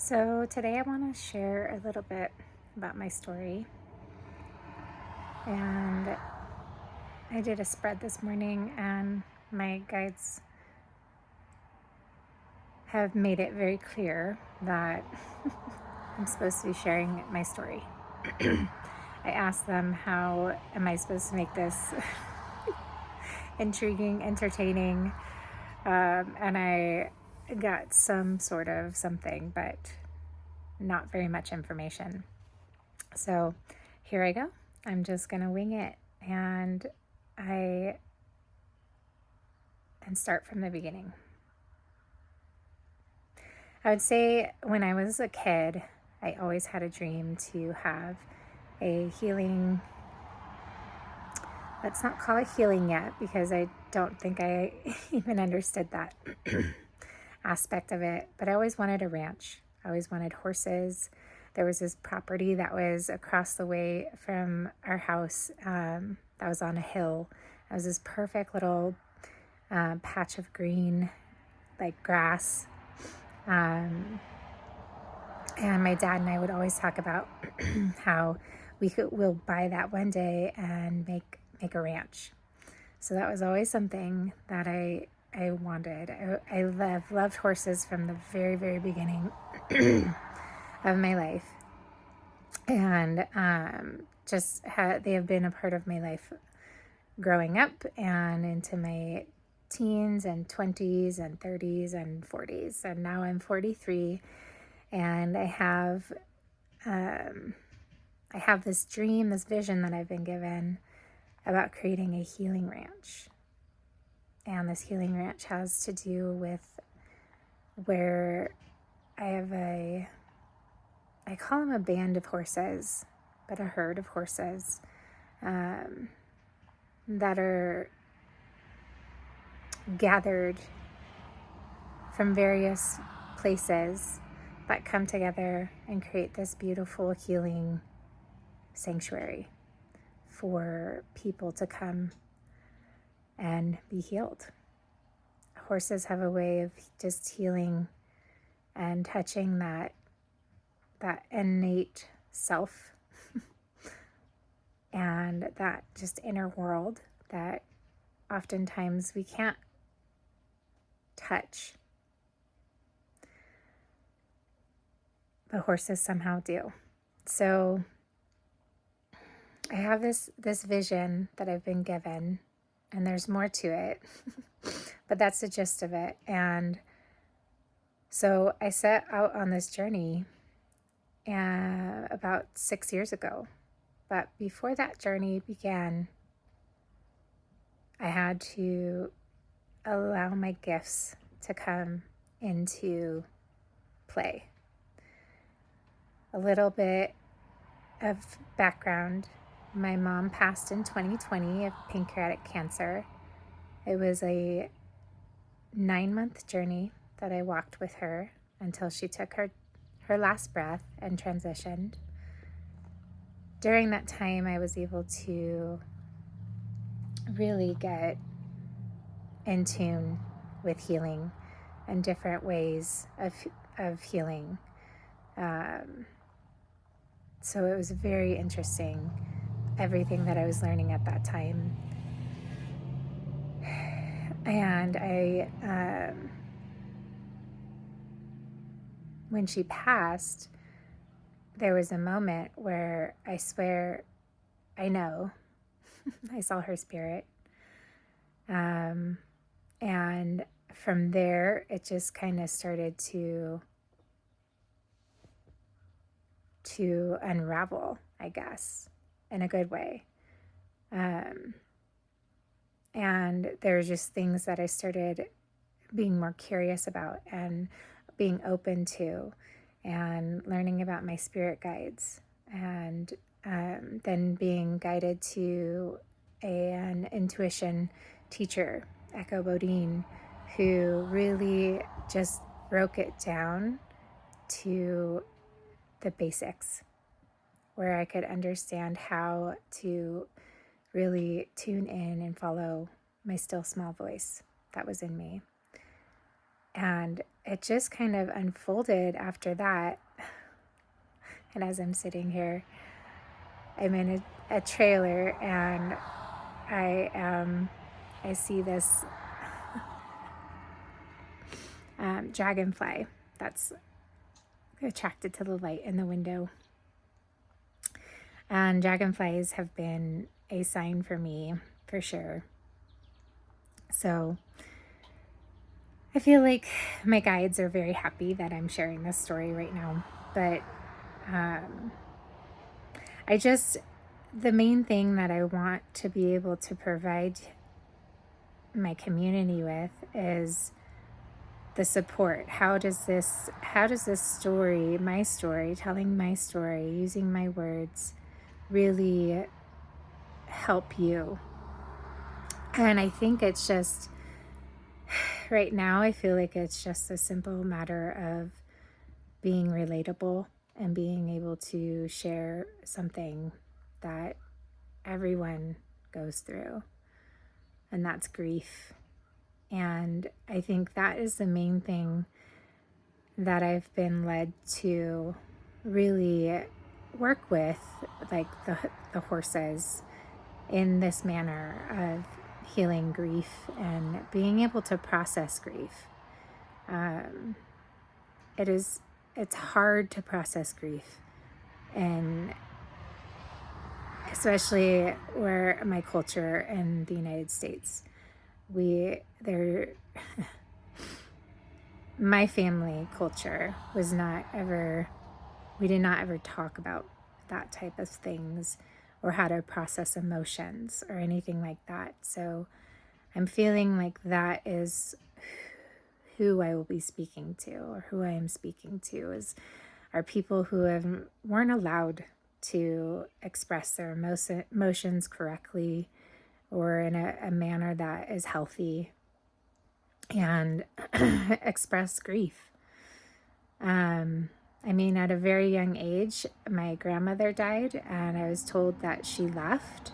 So, today I want to share a little bit about my story. And I did a spread this morning, and my guides have made it very clear that I'm supposed to be sharing my story. I asked them, how am I supposed to make this intriguing, entertaining? And I got some sort of something, but not very much information. So here I go. I'm just going to wing it and start from the beginning. I would say when I was a kid, I always had a dream to have a healing. Let's not call it healing yet, because I don't think I even understood that aspect of it. But I always wanted a ranch. I always wanted horses. There was this property that was across the way from our house that was on a hill. It was this perfect little patch of green, like grass. And my dad and I would always talk about how we'll buy that one day and make a ranch. So that was always something that I wanted. I loved horses from the very, very beginning of my life. And they have been a part of my life growing up and into my teens and 20s and 30s and 40s. And now I'm 43, and I have this dream, this vision that I've been given about creating a healing ranch. And this healing ranch has to do with where I have I call them a band of horses, but a herd of horses that are gathered from various places that come together and create this beautiful healing sanctuary for people to come and be healed. Horses have a way of just healing and touching that innate self and that just inner world that oftentimes we can't touch, but horses somehow do. So I have this vision that I've been given, and there's more to it, but that's the gist of it. And so I set out on this journey about 6 years ago. But before that journey began, I had to allow my gifts to come into play. A little bit of background. My mom passed in 2020 of pancreatic cancer. It was a 9-month journey that I walked with her until she took her last breath and transitioned. During that time, I was able to really get in tune with healing and different ways of healing. So it was very interesting, everything that I was learning at that time. And when she passed, there was a moment where I swear, I know, I saw her spirit. And from there, it just kind of started to unravel, I guess, in a good way. And there's just things that I started being more curious about and being open to, and learning about my spirit guides, and then being guided to an intuition teacher, Echo Bodine, who really just broke it down to the basics, where I could understand how to really tune in and follow my still small voice that was in me. And it just kind of unfolded after that. And as I'm sitting here, I'm in a trailer, and I see this dragonfly that's attracted to the light in the window. And dragonflies have been a sign for me, for sure. So I feel like my guides are very happy that I'm sharing this story right now. But the main thing that I want to be able to provide my community with is the support. How does this story, my story, telling my story, using my words, really help you? And I think it's just, right now, I feel like it's just a simple matter of being relatable and being able to share something that everyone goes through, and that's grief. And I think that is the main thing that I've been led to really work with, like the horses, in this manner of healing grief and being able to process grief. It's hard to process grief, and especially where my culture in the United States, my family culture was not ever, we did not ever talk about that type of things or how to process emotions or anything like that. So I'm feeling like that is who I will be speaking to, or who I am speaking to, are people who weren't allowed to express their emotions correctly or in a manner that is healthy, and express grief. I mean, at a very young age, my grandmother died, and I was told that she left.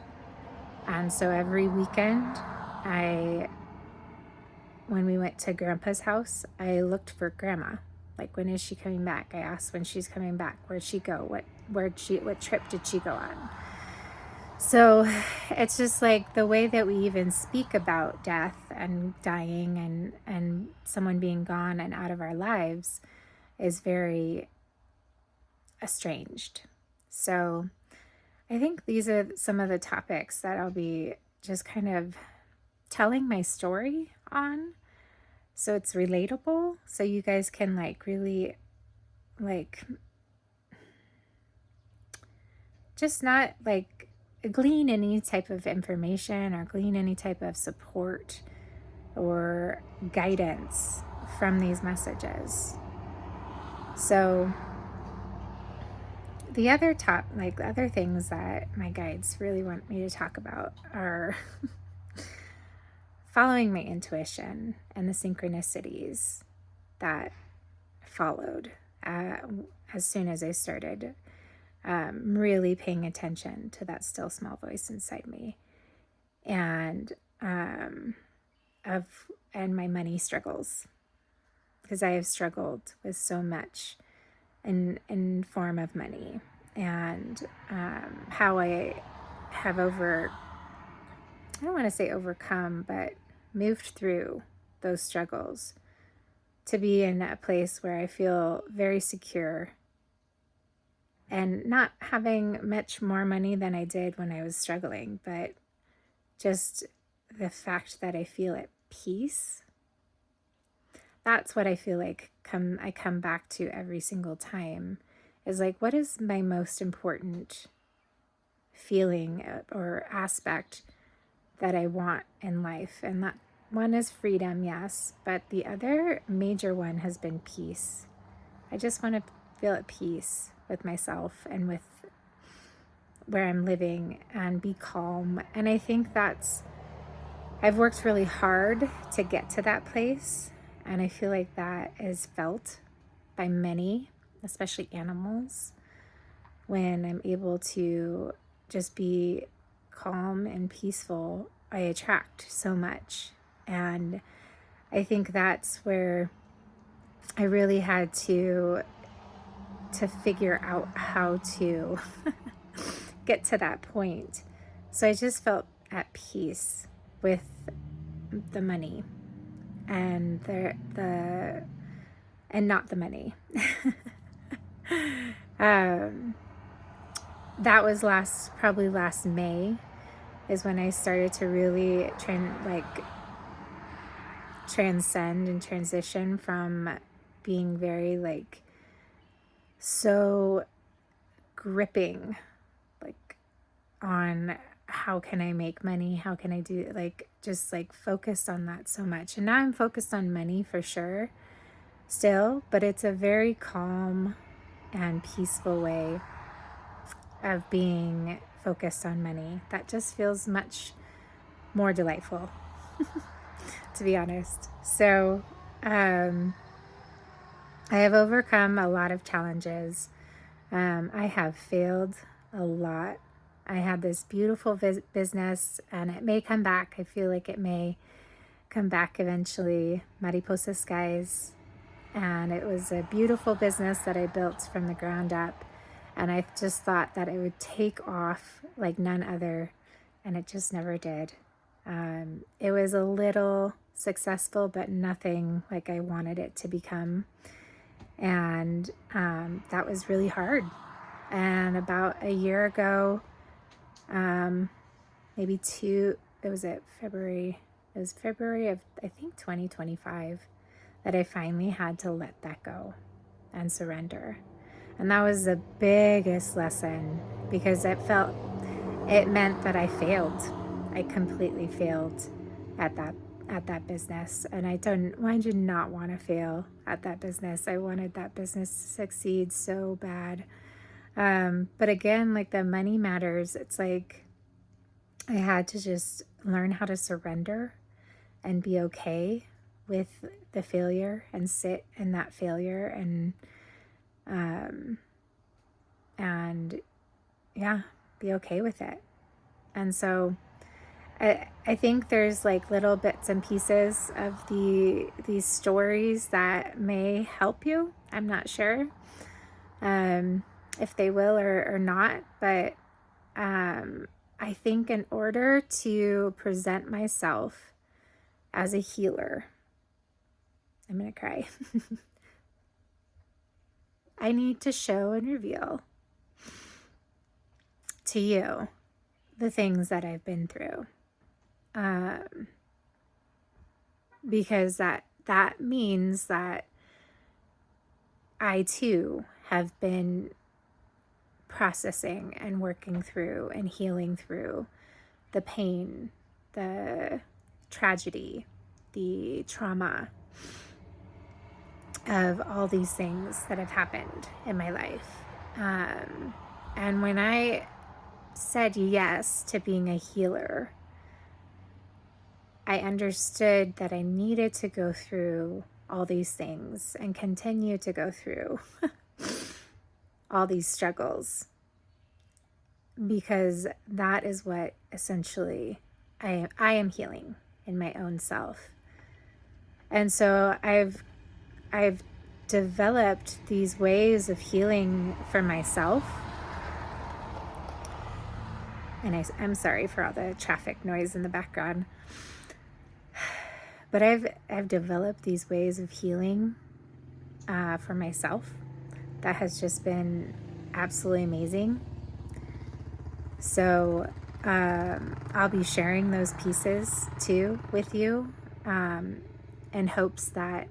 And so every weekend, when we went to Grandpa's house, I looked for Grandma. Like, when is she coming back? I asked when she's coming back. Where'd she go? What trip did she go on? So it's just like the way that we even speak about death and dying and someone being gone and out of our lives is very estranged. So I think these are some of the topics that I'll be just kind of telling my story on, so it's relatable, so you guys can really just not glean any type of information or glean any type of support or guidance from these messages. So the other other things that my guides really want me to talk about are following my intuition and the synchronicities that followed as soon as I started really paying attention to that still small voice inside me, and my money struggles, because I have struggled with so much in form of money, and how I have I don't want to say overcome, but moved through those struggles to be in a place where I feel very secure, and not having much more money than I did when I was struggling, but just the fact that I feel at peace. That's what I feel like I come back to every single time, is like, what is my most important feeling or aspect that I want in life? And that one is freedom, yes, but the other major one has been peace. I just want to feel at peace with myself and with where I'm living, and be calm. And I think I've worked really hard to get to that place, and I feel like that is felt by many, especially animals, when I'm able to just be calm and peaceful. I attract so much. And I think that's where I really had to figure out how to get to that point. So I just felt at peace with the money and the and not the money. um, that was probably last May is when I started to really transcend and transition from being very so gripping on how can I make money, how can I do just focused on that so much. And now I'm focused on money for sure still, but it's a very calm and peaceful way of being focused on money that just feels much more delightful, to be honest. So I have overcome a lot of challenges. I have failed a lot. I had this beautiful business, and it may come back. I feel like it may come back eventually. Mariposa Skies. And it was a beautiful business that I built from the ground up. And I just thought that it would take off like none other. And it just never did. It was a little successful, but nothing like I wanted it to become. And that was really hard. And about a year ago, maybe two, it was February of, I think, 2025, that I finally had to let that go and surrender. And that was the biggest lesson, because it meant that I failed. I completely failed at that business. And I did not want to fail at that business. I wanted that business to succeed so bad. But again, like the money matters. It's like I had to just learn how to surrender and be okay with the failure and sit in that failure and yeah, be okay with it. And so I think there's like little bits and pieces of these stories that may help you. I'm not sure if they will or not, but I think in order to present myself as a healer, I'm going to cry. I need to show and reveal to you the things that I've been through. Because that means that I too have been processing and working through and healing through the pain, the tragedy, the trauma of all these things that have happened in my life. And when I said yes to being a healer, I understood that I needed to go through all these things and continue to go through all these struggles, because that is what essentially I am healing in my own self. And so I've developed these ways of healing for myself. And I'm sorry for all the traffic noise in the background. But I've developed these ways of healing for myself that has just been absolutely amazing. So I'll be sharing those pieces too with you in hopes that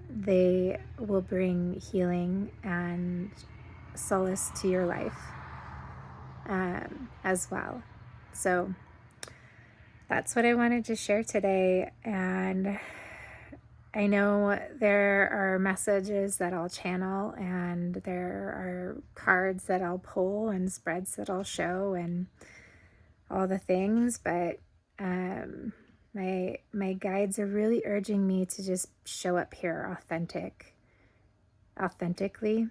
they will bring healing and solace to your life as well. So that's what I wanted to share today. And I know there are messages that I'll channel, and there are cards that I'll pull and spreads that I'll show and all the things, but my guides are really urging me to just show up here authentically.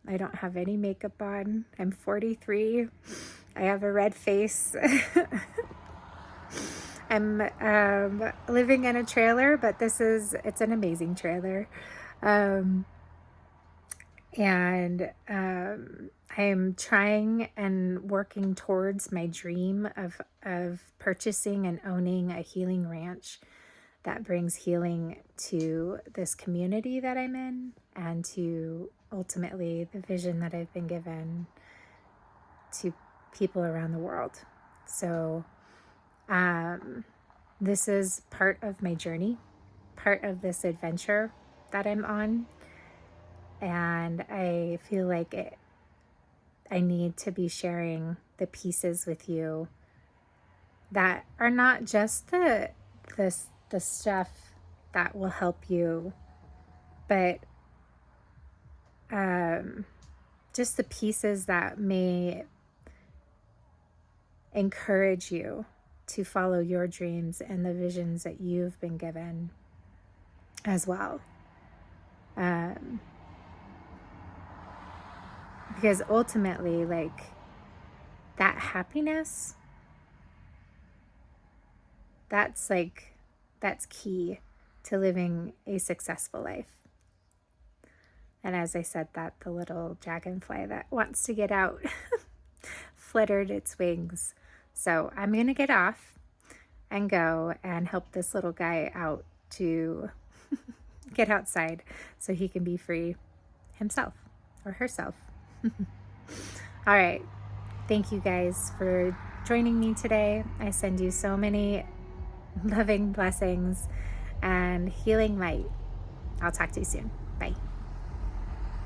I don't have any makeup on. I'm 43. I have a red face. I'm living in a trailer, but it's an amazing trailer. Um, and I'm trying and working towards my dream of purchasing and owning a healing ranch that brings healing to this community that I'm in and to ultimately the vision that I've been given to people around the world. So this is part of my journey, part of this adventure that I'm on. And I feel like I need to be sharing the pieces with you that are not just the stuff that will help you, but just the pieces that may encourage you to follow your dreams and the visions that you've been given as well. Because ultimately, like, that happiness, that's key to living a successful life. And as I said that, the little dragonfly that wants to get out fluttered its wings. So I'm going to get off and go and help this little guy out to get outside so he can be free himself or herself. All right. Thank you guys for joining me today. I send you so many loving blessings and healing light. I'll talk to you soon. Bye.